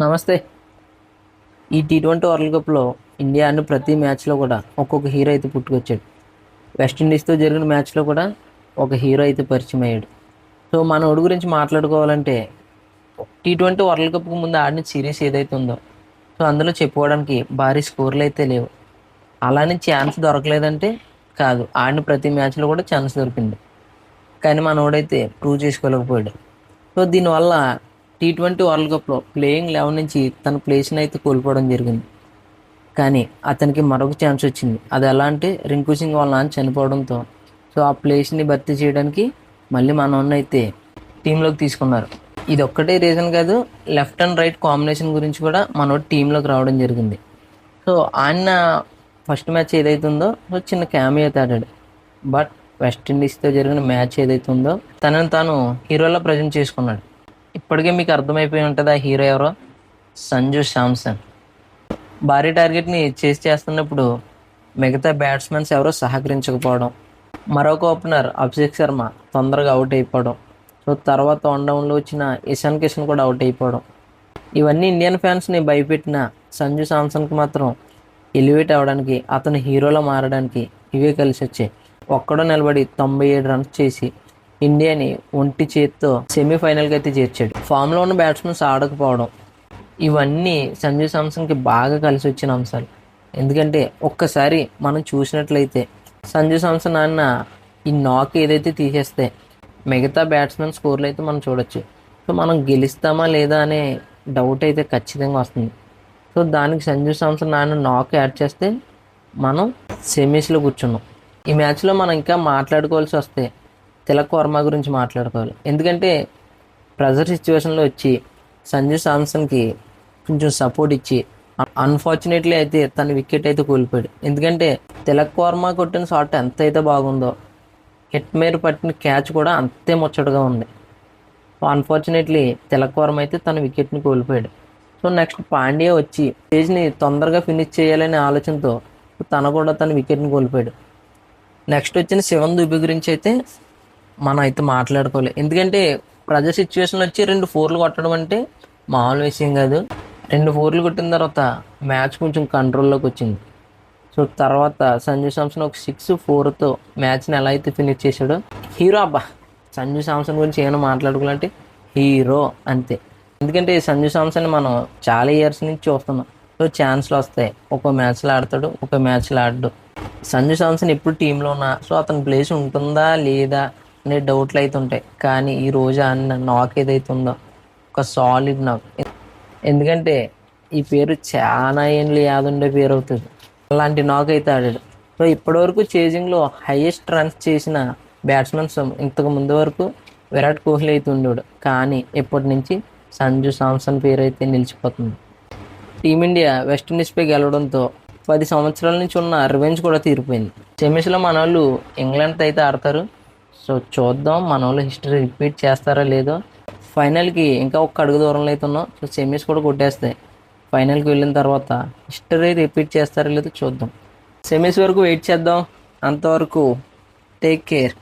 నమస్తే. ఈ T20 world కప్లో ఇండియా ఆడిన ప్రతి మ్యాచ్లో కూడా ఒక్కొక్క హీరో అయితే పుట్టుకొచ్చాడు. వెస్టిండీస్తో జరిగిన మ్యాచ్లో కూడా ఒక హీరో అయితే పరిచయం అయ్యాడు. సో మనోడి గురించి మాట్లాడుకోవాలంటే టీ20 వరల్డ్ కప్కి ముందు ఆడిన సిరీస్ ఏదైతే ఉందో సో అందులో చెప్పుకోవడానికి భారీ స్కోర్లు అయితే లేవు. అలానే ఛాన్స్ దొరకలేదంటే కాదు, ఆడిన ప్రతి మ్యాచ్లో కూడా ఛాన్స్ దొరికింది. కానీ మనోడైతే ప్రూవ్ చేసుకోలేకపోయాడు. సో దీనివల్ల టీ20 వరల్డ్ కప్లో ప్లేయింగ్ 11 నుంచి తన ప్లేస్ని అయితే కోల్పోవడం జరిగింది. కానీ అతనికి మరొక ఛాన్స్ వచ్చింది. అది ఎలా అంటే రింకు సింగ్ వాళ్ళ నాన్న చనిపోవడంతో సో ఆ ప్లేస్ని భర్తీ చేయడానికి మళ్ళీ మనోడిని అయితే టీంలోకి తీసుకున్నారు. ఇది ఒక్కటే రీజన్ కాదు, లెఫ్ట్ అండ్ రైట్ కాంబినేషన్ గురించి కూడా మనోడు టీంలోకి రావడం జరిగింది. సో ఆయన ఫస్ట్ మ్యాచ్ ఏదైతే ఉందో సో చిన్న క్యామియో అయితే ఆడాడు. బట్ వెస్టిండీస్తో జరిగిన మ్యాచ్ ఏదైతే ఉందో తనను తాను హీరోలా ప్రజెంట్ చేసుకున్నాడు. ఇప్పటికే మీకు అర్థమైపోయి ఉంటుంది ఆ హీరో ఎవరో, సంజు శాంసన్. భారీ టార్గెట్ని చేస్తున్నప్పుడు మిగతా బ్యాట్స్మెన్స్ ఎవరో సహకరించకపోవడం, మరొక ఓపెనర్ అభిషేక్ శర్మ తొందరగా అవుట్ అయిపోవడం, సో తర్వాత వన్ డౌన్లో వచ్చిన ఇషాన్ కిషన్ కూడా అవుట్ అయిపోవడం, ఇవన్నీ ఇండియన్ ఫ్యాన్స్ని భయపెట్టిన సంజు శాంసన్కి మాత్రం ఎలివేట్ అవ్వడానికి, అతను హీరోలో మారడానికి ఇవే కలిసి వచ్చాయి. ఒక్కడో నిలబడి 97 రన్స్ చేసి ఇండియాని ఒంటి చేత్తో సెమీఫైనల్కి అయితే చేర్చాడు. ఫామ్లో ఉన్న బ్యాట్స్మెన్స్ ఆడకపోవడం, ఇవన్నీ సంజు శాంసన్కి బాగా కలిసి వచ్చిన అంశాలు. ఎందుకంటే ఒక్కసారి మనం చూసినట్లయితే సంజు శాంసన్ అన్న ఈ నాక్ ఏదైతే తీసేస్తే మిగతా బ్యాట్స్మెన్ స్కోర్లు అయితే మనం చూడొచ్చు. సో మనం గెలుస్తామా లేదా అనే డౌట్ అయితే ఖచ్చితంగా వస్తుంది. సో దానికి సంజు శాంసన్ నాన్న నాక్ యాడ్ చేస్తే మనం సెమీస్లో కూర్చున్నాం. ఈ మ్యాచ్లో మనం ఇంకా మాట్లాడుకోవాల్సి వస్తే తిలక్ వర్మ గురించి మాట్లాడుకోవాలి. ఎందుకంటే ప్రెజర్ సిచ్యువేషన్లో వచ్చి సంజు శాంసన్కి కొంచెం సపోర్ట్ ఇచ్చి అన్ఫార్చునేట్లీ అయితే తన వికెట్ అయితే కోల్పోయాడు. ఎందుకంటే తిలక్ వర్మ కొట్టిన షాట్ ఎంత అయితే బాగుందో హిట్ మేర పట్టిన క్యాచ్ కూడా అంతే ముచ్చటగా ఉంది. సో అన్ఫార్చునేట్లీ తిలక్ వర్మ అయితే తన వికెట్ని కోల్పోయాడు. సో నెక్స్ట్ పాండ్యా వచ్చి స్టేజ్ని తొందరగా ఫినిష్ చేయాలనే ఆలోచనతో తన కూడా తన వికెట్ని కోల్పోయాడు. నెక్స్ట్ వచ్చిన శివన్ దుబే గురించి అయితే మనం అయితే మాట్లాడుకోవాలి. ఎందుకంటే ప్రెజర్ సిచ్యువేషన్ వచ్చి 2 4 కొట్టడం అంటే మామూలు విషయం కాదు. 2 4 కొట్టిన తర్వాత మ్యాచ్ కొంచెం కంట్రోల్లోకి వచ్చింది. సో తర్వాత సంజు శాంసన్ ఒక 6-4తో మ్యాచ్ని ఎలా అయితే ఫినిష్ చేశాడో హీరో. అబ్బా, సంజు శాంసన్ గురించి ఏమైనా మాట్లాడుకోవాలంటే హీరో అంతే. ఎందుకంటే సంజు శాంసన్ మనం చాలా ఇయర్స్ నుంచి చూస్తున్నాం. సో ఛాన్స్లు వస్తాయి, ఒక మ్యాచ్లో ఆడతాడు, ఒక మ్యాచ్లో ఆడడు. సంజు శాంసన్ ఎప్పుడు టీంలో ఉన్నా సో అతని ప్లేస్ ఉంటుందా లేదా అనే డౌట్లు అయితే ఉంటాయి. కానీ ఈ రోజు అన్న నాక్ ఏదైతే ఉందో ఒక సాలిడ్ నాక్. ఎందుకంటే ఈ పేరు చాలా ఏళ్ళు యాదుండే పేరు అవుతుంది. అలాంటి నాక్ అయితే ఆడాడు. సో ఇప్పటివరకు చేజింగ్లో హైయెస్ట్ రన్స్ చేసిన బ్యాట్స్మెన్స్ ఇంతకు ముందు వరకు విరాట్ కోహ్లీ అయితే ఉండేవాడు. కానీ ఇప్పటి నుంచి సంజు శాంసన్ పేరు అయితే నిలిచిపోతుంది. టీమిండియా వెస్టిండీస్పై గెలవడంతో 10 సంవత్సరాల నుంచి ఉన్న రివెంజ్ కూడా తీరిపోయింది. సెమీస్లో మన వాళ్ళు ఇంగ్లాండ్తో అయితే ఆడతారు. సో చూద్దాం మన వాళ్ళు హిస్టరీ రిపీట్ చేస్తారా లేదో. ఫైనల్కి ఇంకా ఒక్క అడుగు దూరంలో అయితే ఉన్నాం. సో సెమీస్ కూడా కొట్టేస్తాయి. ఫైనల్కి వెళ్ళిన తర్వాత హిస్టరీ రిపీట్ చేస్తారా లేదో చూద్దాం. సెమీస్ వరకు వెయిట్ చేద్దాం. అంతవరకు టేక్ కేర్.